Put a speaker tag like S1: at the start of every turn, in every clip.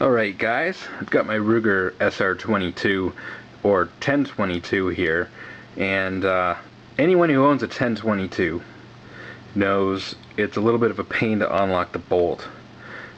S1: Alright guys, I've got my Ruger SR-22 or 1022 here, and anyone who owns a 1022 knows it's a little bit of a pain to unlock the bolt.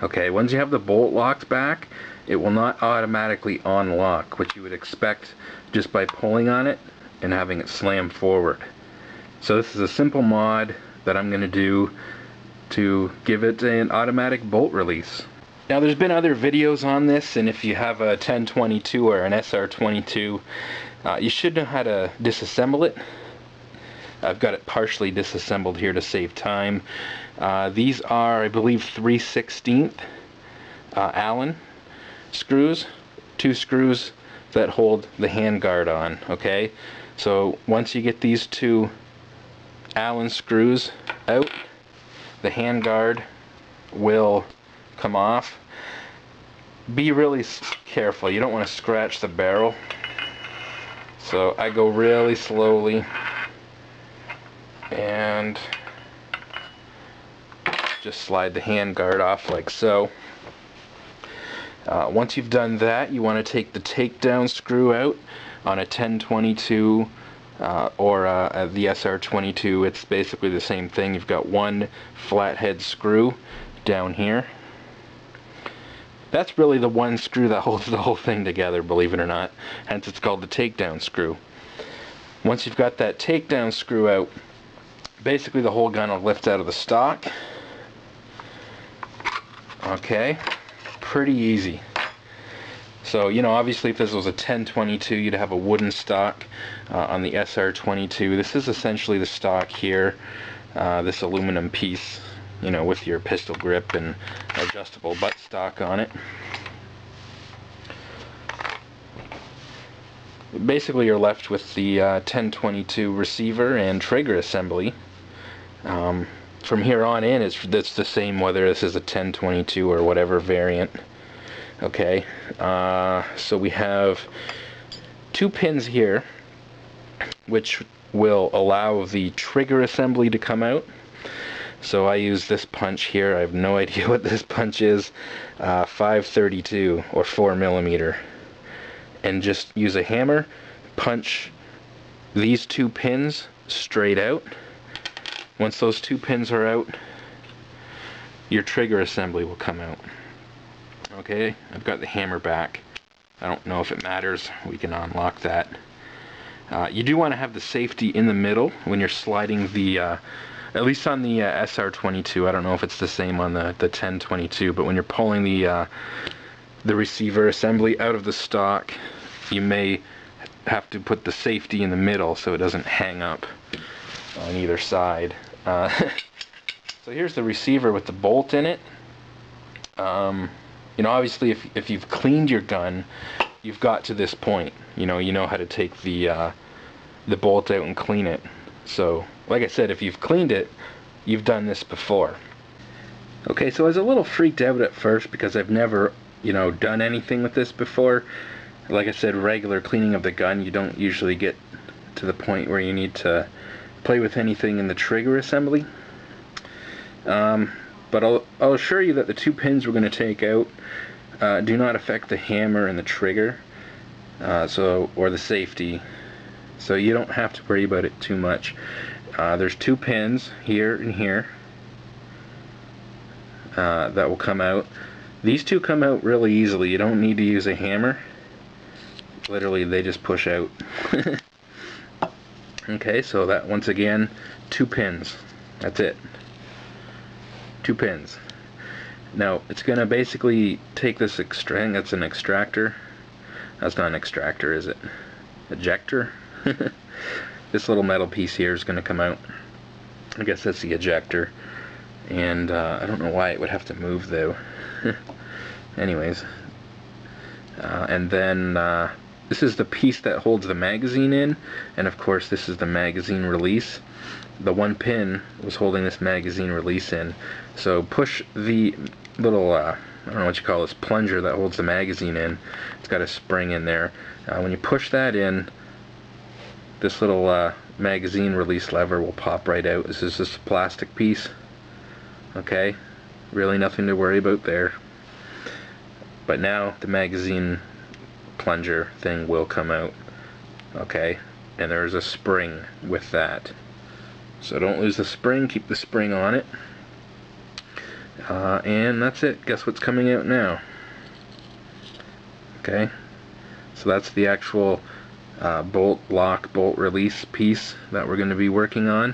S1: Okay, once you have the bolt locked back, it will not automatically unlock, which you would expect just by pulling on it and having it slam forward. So this is a simple mod that I'm going to do to give it an automatic bolt release. Now there's been other videos on this, and if you have a 1022 or an SR-22, you should know how to disassemble it. I've got it partially disassembled here to save time. These are, I believe, 3/16 Allen screws, 2 screws that hold the handguard on. Okay, so once you get these 2 Allen screws out, the handguard will come off. Be really careful, you don't want to scratch the barrel, so I go really slowly and just slide the handguard off like so. Once you've done that, you want to take the takedown screw out on a 1022 or the SR-22. It's basically the same thing. You've got one flathead screw down here. That's really the one screw that holds the whole thing together, believe it or not. Hence it's called the takedown screw. Once you've got that takedown screw out, basically the whole gun will lift out of the stock. Okay, pretty easy. So, you know, obviously if this was a 1022, you'd have a wooden stock. On the SR-22, this is essentially the stock here, this aluminum piece, you know, with your pistol grip and adjustable buttstock on it. Basically you're left with the 1022 receiver and trigger assembly. From here on in, it's the same whether this is a 1022 or whatever variant. Okay, so we have 2 pins here which will allow the trigger assembly to come out. So I use this punch here. I have no idea what this punch is. 532 or 4mm, and just use a hammer, punch these 2 pins straight out. Once those 2 pins are out, your trigger assembly will come out. Okay, I've got the hammer back. I don't know if it matters. We can unlock that. You do want to have the safety in the middle when you're sliding the at least on the SR-22. I don't know if it's the same on the 1022, but when you're pulling the receiver assembly out of the stock, you may have to put the safety in the middle so it doesn't hang up on either side. So here's the receiver with the bolt in it. You know, obviously if you've cleaned your gun, you've got to this point. You know how to take the bolt out and clean it. So, like I said, if you've cleaned it, you've done this before. Okay, so I was a little freaked out at first because I've never, you know, done anything with this before. Like I said, regular cleaning of the gun, you don't usually get to the point where you need to play with anything in the trigger assembly. But I'll assure you that the 2 pins we're going to take out do not affect the hammer and the trigger, or the safety. So you don't have to worry about it too much. There's 2 pins here and here that will come out. These 2 come out really easily. You don't need to use a hammer. Literally, they just push out. Okay, so that, once again, 2 pins. That's it. 2 pins. Now, it's going to basically take this extract. That's an extractor. That's not an extractor, is it? Ejector? This little metal piece here is going to come out. I guess that's the ejector. And I don't know why it would have to move, though. Anyways. And then this is the piece that holds the magazine in. And of course, this is the magazine release. The 1 pin was holding this magazine release in. So push the little, I don't know what you call this, plunger that holds the magazine in. It's got a spring in there. When you push that in, this little magazine release lever will pop right out. This is just a plastic piece. Okay, really nothing to worry about there. But now the magazine plunger thing will come out. Okay, and there's a spring with that. So don't lose the spring, keep the spring on it. And that's it. Guess what's coming out now? Okay, so that's the actual bolt lock, bolt release piece that we're going to be working on.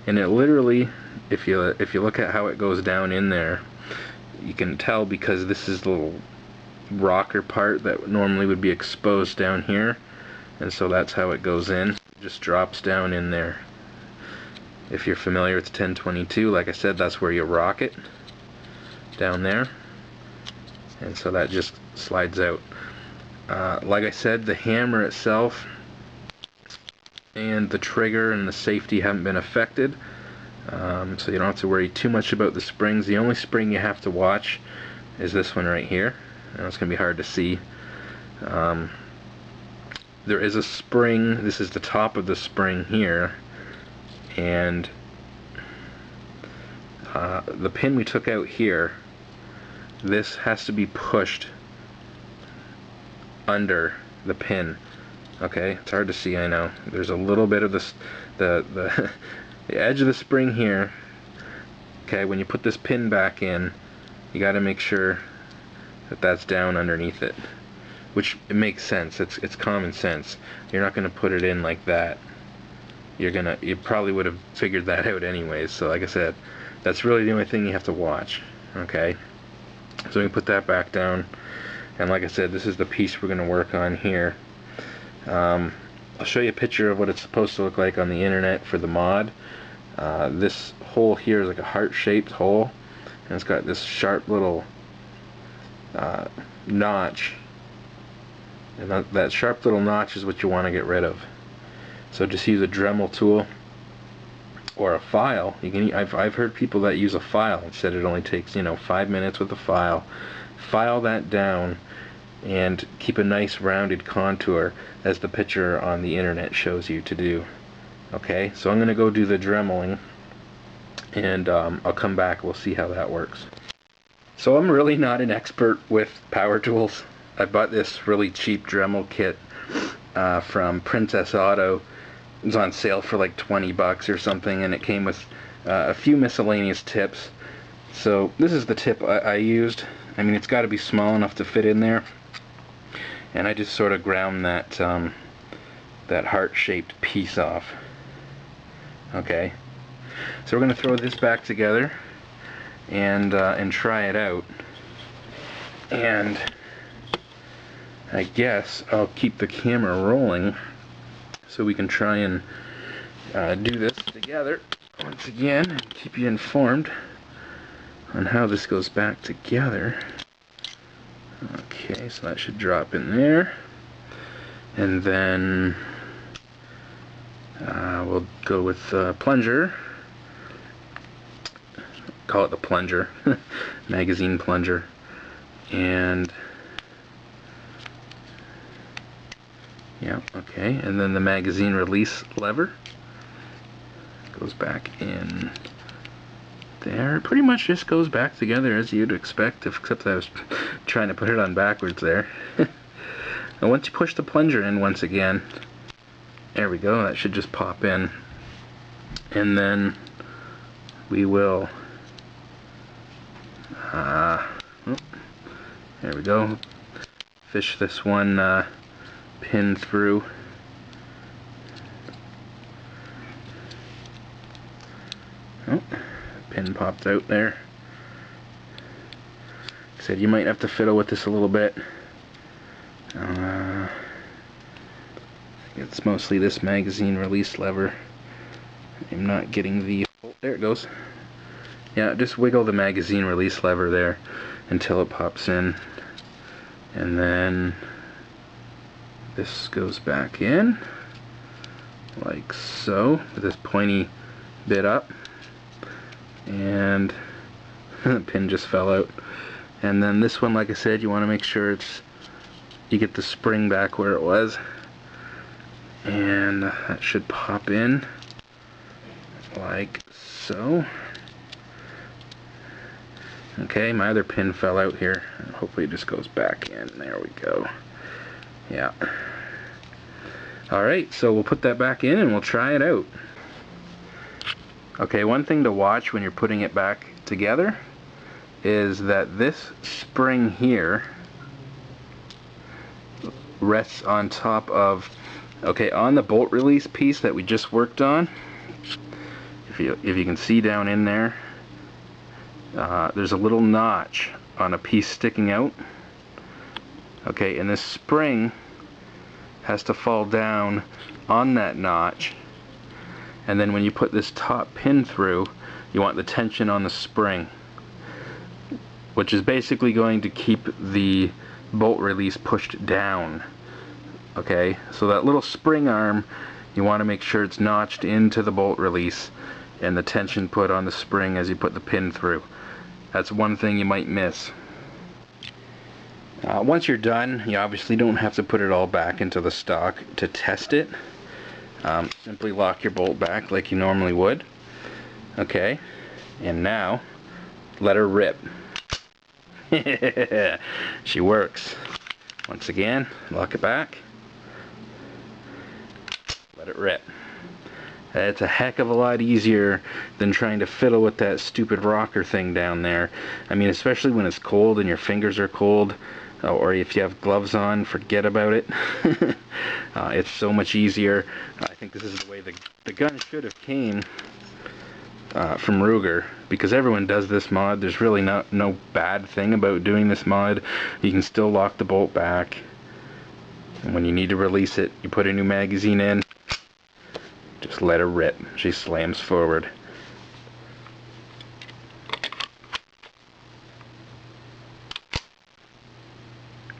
S1: And it literally, if you look at how it goes down in there, you can tell because this is the little rocker part that normally would be exposed down here, and so that's how it goes in. It just drops down in there. If you're familiar with 1022, like I said, that's where you rock it, down there, and so that just slides out. Like I said, the hammer itself and the trigger and the safety haven't been affected, so you don't have to worry too much about the springs. The only spring you have to watch is this one right here. Now it's going to be hard to see. There is a spring. This is the top of the spring here, and the pin we took out here, this has to be pushed under the pin. Okay, it's hard to see, I know. There's a little bit of this, the edge of the spring here. Okay, when you put this pin back in, you got to make sure that that's down underneath it, which it makes sense. It's common sense. You're not going to put it in like that. You probably would have figured that out anyways. So like I said, that's really the only thing you have to watch. Okay, so we can put that back down, and like I said, this is the piece we're going to work on here. I'll show you a picture of what it's supposed to look like on the internet for the mod. This hole here is like a heart-shaped hole, and it's got this sharp little notch, and that sharp little notch is what you want to get rid of. So just use a Dremel tool or a file. You can. I've heard people that use a file and said it only takes 5 minutes with a file. File that down and keep a nice rounded contour as the picture on the internet shows you to do. Okay, so I'm going to go do the Dremeling, and I'll come back. We'll see how that works. So I'm really not an expert with power tools. I bought this really cheap Dremel kit from Princess Auto. It was on sale for like 20 bucks or something, and it came with a few miscellaneous tips. So this is the tip I used. I mean, it's got to be small enough to fit in there, and I just sort of ground that that heart-shaped piece off. Okay, so we're going to throw this back together and try it out. And I guess I'll keep the camera rolling so we can try and do this together once again and keep you informed on how this goes back together. Okay, so that should drop in there, and then we'll go with plunger. Call it the plunger, magazine plunger, and yeah, okay, and then the magazine release lever goes back in there. It pretty much just goes back together as you'd expect, except I was trying to put it on backwards there. And once you push the plunger in once again, there we go, that should just pop in, and then we will there we go, fish this one pin through. Oh, pin popped out there. Like I said, you might have to fiddle with this a little bit. It's mostly this magazine release lever. I'm not getting the... Oh, there it goes. Yeah, just wiggle the magazine release lever there until it pops in. And then this goes back in, like so, with this pointy bit up. And the pin just fell out. And then this one, like I said, you want to make sure you get the spring back where it was, and that should pop in like so. Okay, my other pin fell out here. Hopefully it just goes back in. There we go. Yeah. Alright, so we'll put that back in and we'll try it out. Okay, one thing to watch when you're putting it back together is that this spring here rests on top of, okay, on the bolt release piece that we just worked on. If you can see down in there, there's a little notch on a piece sticking out. Okay, and this spring has to fall down on that notch, and then when you put this top pin through, you want the tension on the spring, which is basically going to keep the bolt release pushed down. Okay, so that little spring arm, you want to make sure it's notched into the bolt release and the tension put on the spring as you put the pin through. That's one thing you might miss. Once you're done, you obviously don't have to put it all back into the stock to test it. Simply lock your bolt back like you normally would. Okay, and now let her rip. She works. Once again, lock it back. Let it rip. It's a heck of a lot easier than trying to fiddle with that stupid rocker thing down there. I mean, especially when it's cold and your fingers are cold, or if you have gloves on, forget about it. It's so much easier. I think this is the way the gun should have came from Ruger, because everyone does this mod. There's really no bad thing about doing this mod. You can still lock the bolt back, and when you need to release it, you put a new magazine in, just let her rip. She slams forward.